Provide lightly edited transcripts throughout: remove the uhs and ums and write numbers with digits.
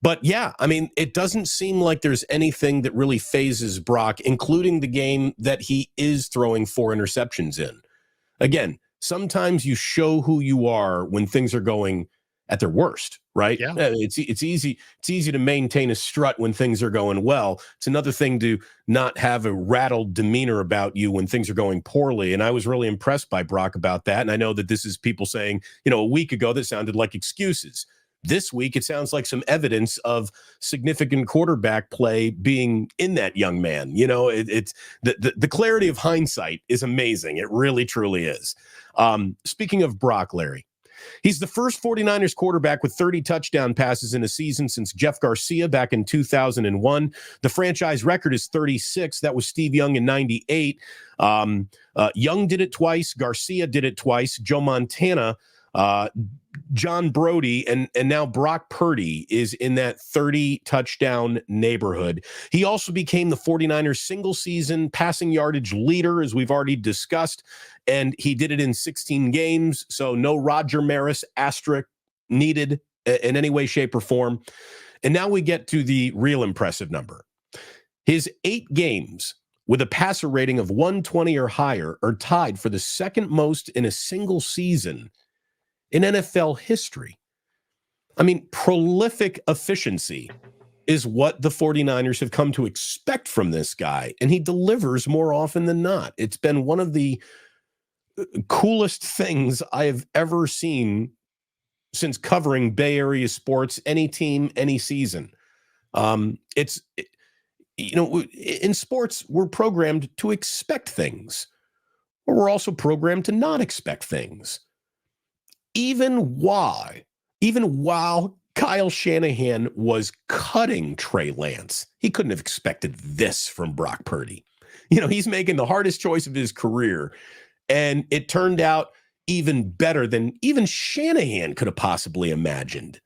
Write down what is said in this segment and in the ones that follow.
But yeah, I mean, it doesn't seem like there's anything that really phases Brock, including the game that he is throwing 4 interceptions in. Again, sometimes you show who you are when things are going at their worst, right? Yeah. It's easy to maintain a strut when things are going well. It's another thing to not have a rattled demeanor about you when things are going poorly. And I was really impressed by Brock about that. And I know that this is people saying, a week ago that sounded like excuses. This week, it sounds like some evidence of significant quarterback play being in that young man. It's the clarity of hindsight is amazing. It really, truly is. Speaking of Brock, Larry, he's the first 49ers quarterback with 30 touchdown passes in a season since Jeff Garcia back in 2001. The franchise record is 36. That was Steve Young in 98. Young did it twice. Garcia did it twice. Joe Montana, John Brody, and now Brock Purdy is in that 30 touchdown neighborhood. He also became the 49ers single season passing yardage leader, as we've already discussed, and he did it in 16 games. So no Roger Maris asterisk needed in any way, shape, or form. And now we get to the real impressive number. His 8 games with a passer rating of 120 or higher are tied for the second most in a single season in NFL history. I mean, prolific efficiency is what the 49ers have come to expect from this guy, and he delivers more often than not. It's been one of the coolest things I have ever seen since covering Bay Area sports, any team, any season. In sports, we're programmed to expect things, but we're also programmed to not expect things. Even while Kyle Shanahan was cutting Trey Lance, he couldn't have expected this from Brock Purdy. He's making the hardest choice of his career, and it turned out even better than even Shanahan could have possibly imagined.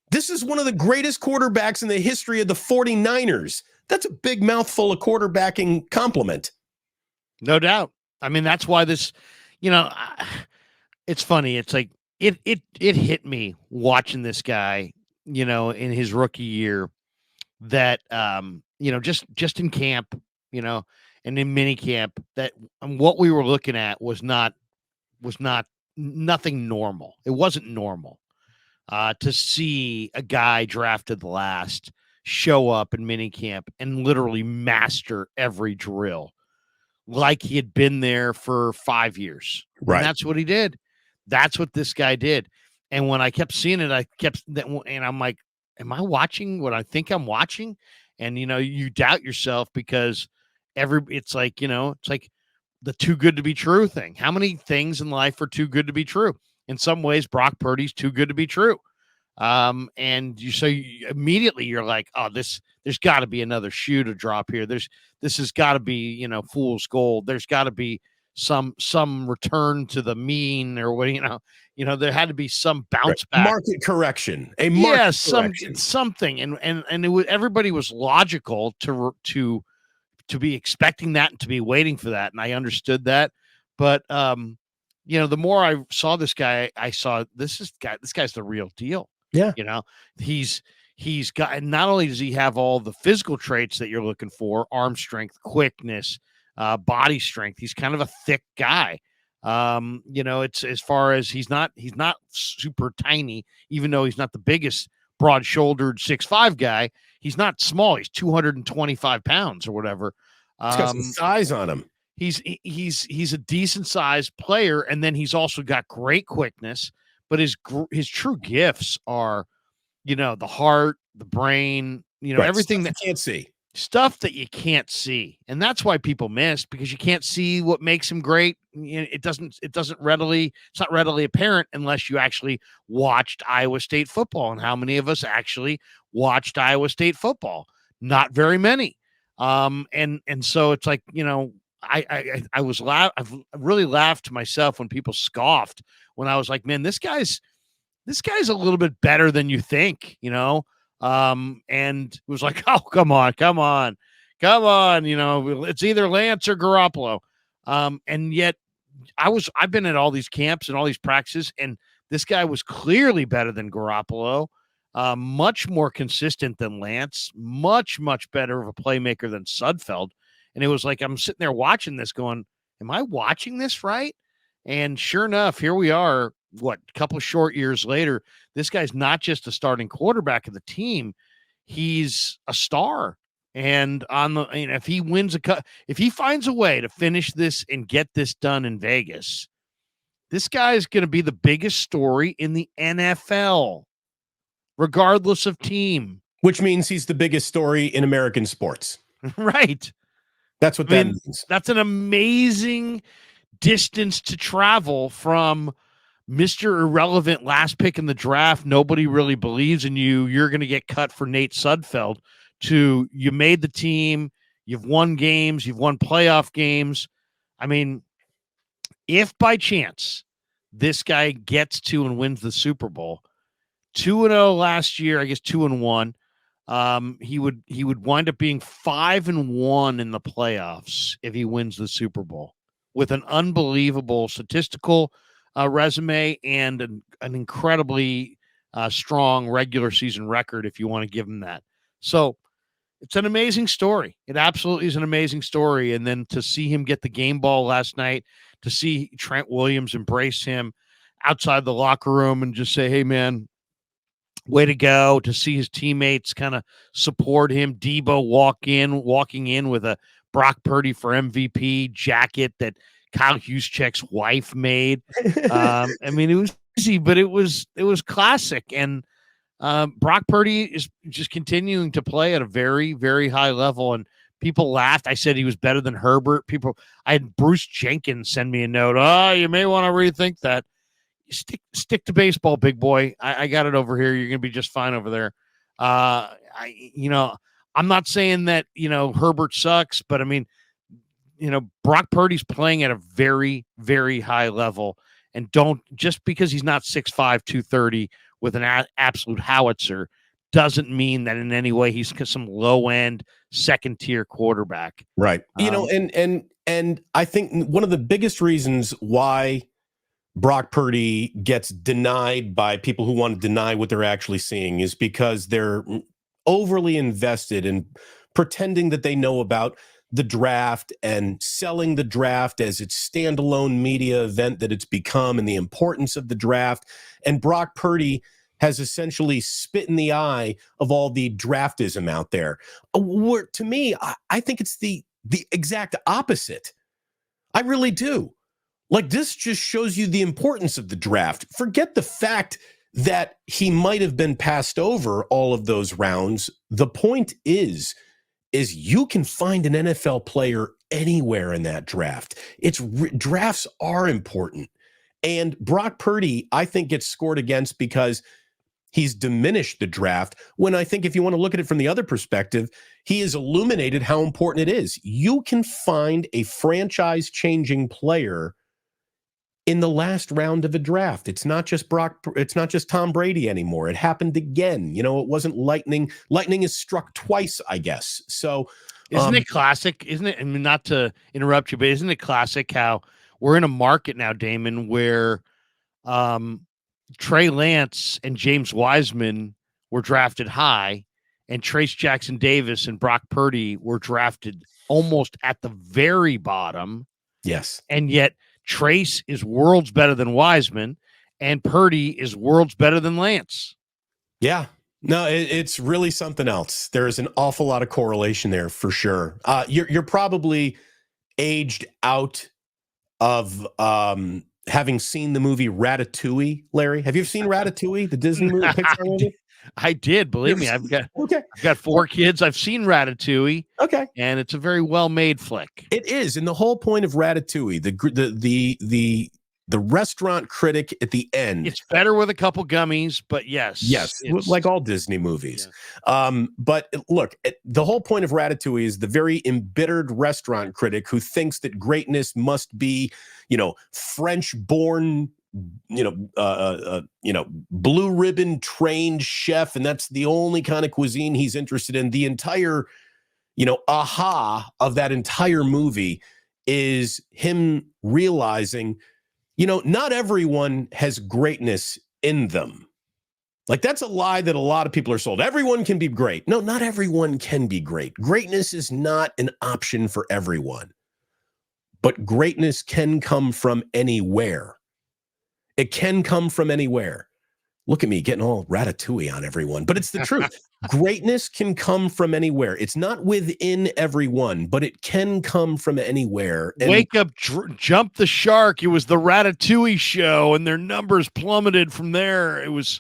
This is one of the greatest quarterbacks in the history of the 49ers. That's a big mouthful of quarterbacking compliment. No doubt. I mean, that's why this, it's funny. It's like it hit me watching this guy, in his rookie year that, just in camp, and in mini camp, that what we were looking at was nothing normal. It wasn't normal to see a guy drafted last show up in mini camp and literally master every drill like he had been there for 5 years. Right. And that's what he did. That's what this guy did. And when I kept seeing it, and I'm like, am I watching what I think I'm watching? And, you doubt yourself because it's like the too good to be true thing. How many things in life are too good to be true? In some ways, Brock Purdy's too good to be true. And immediately you're like, oh, there's got to be another shoe to drop here. This has got to be, fool's gold. There's got to be some return to the mean, or what, there had to be some bounce back, market correction, something. And it was, everybody was logical to be expecting that and to be waiting for that. And I understood that, but, the more I saw this guy, I saw this guy's the real deal. Yeah. He's got, not only does he have all the physical traits that you're looking for, arm strength, quickness, body strength. He's kind of a thick guy. It's as far as he's not super tiny, even though he's not the biggest broad shouldered 6'5" guy. He's not small. He's 225 pounds or whatever. He's got some size on him. He's a decent sized player. And then he's also got great quickness, but his true gifts are, the heart, the brain, right, everything that you can't see. Stuff that you can't see. And that's why people miss, because you can't see what makes him great. It's not readily apparent unless you actually watched Iowa State football. And how many of us actually watched Iowa State football? Not very many. And so it's like, I've really laughed to myself when people scoffed when I was like, man, this guy's a little bit better than you think, and it was like, oh, come on. It's either Lance or Garoppolo. And yet I've been at all these camps and all these practices, and this guy was clearly better than Garoppolo. much more consistent than Lance, much, much better of a playmaker than Sudfeld. And it was like, I'm sitting there watching this going, am I watching this right? And sure enough, here we are, a couple of short years later, this guy's not just a starting quarterback of the team, he's a star. And if he wins if he finds a way to finish this and get this done in Vegas, this guy is going to be the biggest story in the NFL, regardless of team. Which means he's the biggest story in American sports. Right. That's what that means. That's an amazing distance to travel from Mr. Irrelevant, last pick in the draft. Nobody really believes in you. You're going to get cut for Nate Sudfeld, to you made the team. You've won games. You've won playoff games. I mean, if by chance this guy gets to and wins the Super Bowl, 2-0 last year, I guess 2-1. He would wind up being 5-1 in the playoffs if he wins the Super Bowl, with an unbelievable statistical resume and an incredibly strong regular season record, if you want to give him that. So it's an amazing story. It absolutely is an amazing story. And then to see him get the game ball last night, to see Trent Williams embrace him outside the locker room and just say, hey, man, way to go, to see his teammates kind of support him. Debo walking in with a Brock Purdy for MVP jacket that Kyle Juszczyk's wife made. I mean, it was easy, but it was classic. And Brock Purdy is just continuing to play at a very, very high level. And people laughed. I said he was better than Herbert. I had Bruce Jenkins send me a note. Oh, you may want to rethink that. Stick to baseball, big boy. I got it over here. You're going to be just fine over there. I'm not saying that, Herbert sucks, but I mean, Brock Purdy's playing at a very, very high level, and just because he's not 6'5", 230 with an absolute howitzer doesn't mean that in any way he's some low end second tier quarterback. Right. And I think one of the biggest reasons why Brock Purdy gets denied by people who want to deny what they're actually seeing is because they're overly invested in pretending that they know about the draft and selling the draft as its standalone media event that it's become, and the importance of the draft. And Brock Purdy has essentially spit in the eye of all the draftism out there. To me, I think it's the exact opposite. I really do. Like, this just shows you the importance of the draft. Forget the fact that he might have been passed over all of those rounds. The point is you can find an NFL player anywhere in that draft. Drafts are important. And Brock Purdy, I think, gets scored against because he's diminished the draft, when I think if you want to look at it from the other perspective, he has illuminated how important it is. You can find a franchise-changing player in the last round of a draft. It's not just Tom Brady anymore. It happened again. It wasn't lightning. Lightning is struck twice, I guess. So isn't it classic? Isn't it? I mean, not to interrupt you, but isn't it classic how we're in a market now, Damon, where Trey Lance and James Wiseman were drafted high, and Trace Jackson Davis and Brock Purdy were drafted almost at the very bottom. Yes. And yet Trace is worlds better than Wiseman, and Purdy is worlds better than Lance. Yeah. No, it's really something else. There's an awful lot of correlation there for sure. You're probably aged out of having seen the movie Ratatouille, Larry. Have you ever seen Ratatouille, the Disney movie, Pixar movie? I did. Believe me, I've got 4 kids. I've seen Ratatouille. Okay, and it's a very well-made flick. It is, and the whole point of Ratatouille, the restaurant critic at the end. It's better with a couple gummies, but yes, like all Disney movies. Yeah. But look, the whole point of Ratatouille is the very embittered restaurant critic who thinks that greatness must be, French-born, blue ribbon trained chef, and that's the only kind of cuisine he's interested in. The entire, aha of that entire movie is him realizing, not everyone has greatness in them. Like, that's a lie that a lot of people are sold. Everyone can be great. No, not everyone can be great. Greatness is not an option for everyone. But greatness can come from anywhere. It can come from anywhere. Look at me getting all ratatouille on everyone, but it's the truth. Greatness can come from anywhere. It's not within everyone, but it can come from anywhere. And Wake up, jump the shark. It was the Ratatouille show, and their numbers plummeted from there. It was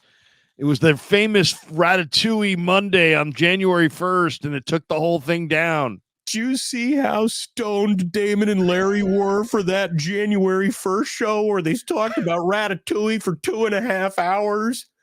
the famous Ratatouille Monday on January 1st, and it took the whole thing down. do you see how stoned Damon and Larry were for that January 1st show where they talked about Ratatouille for 2.5 hours?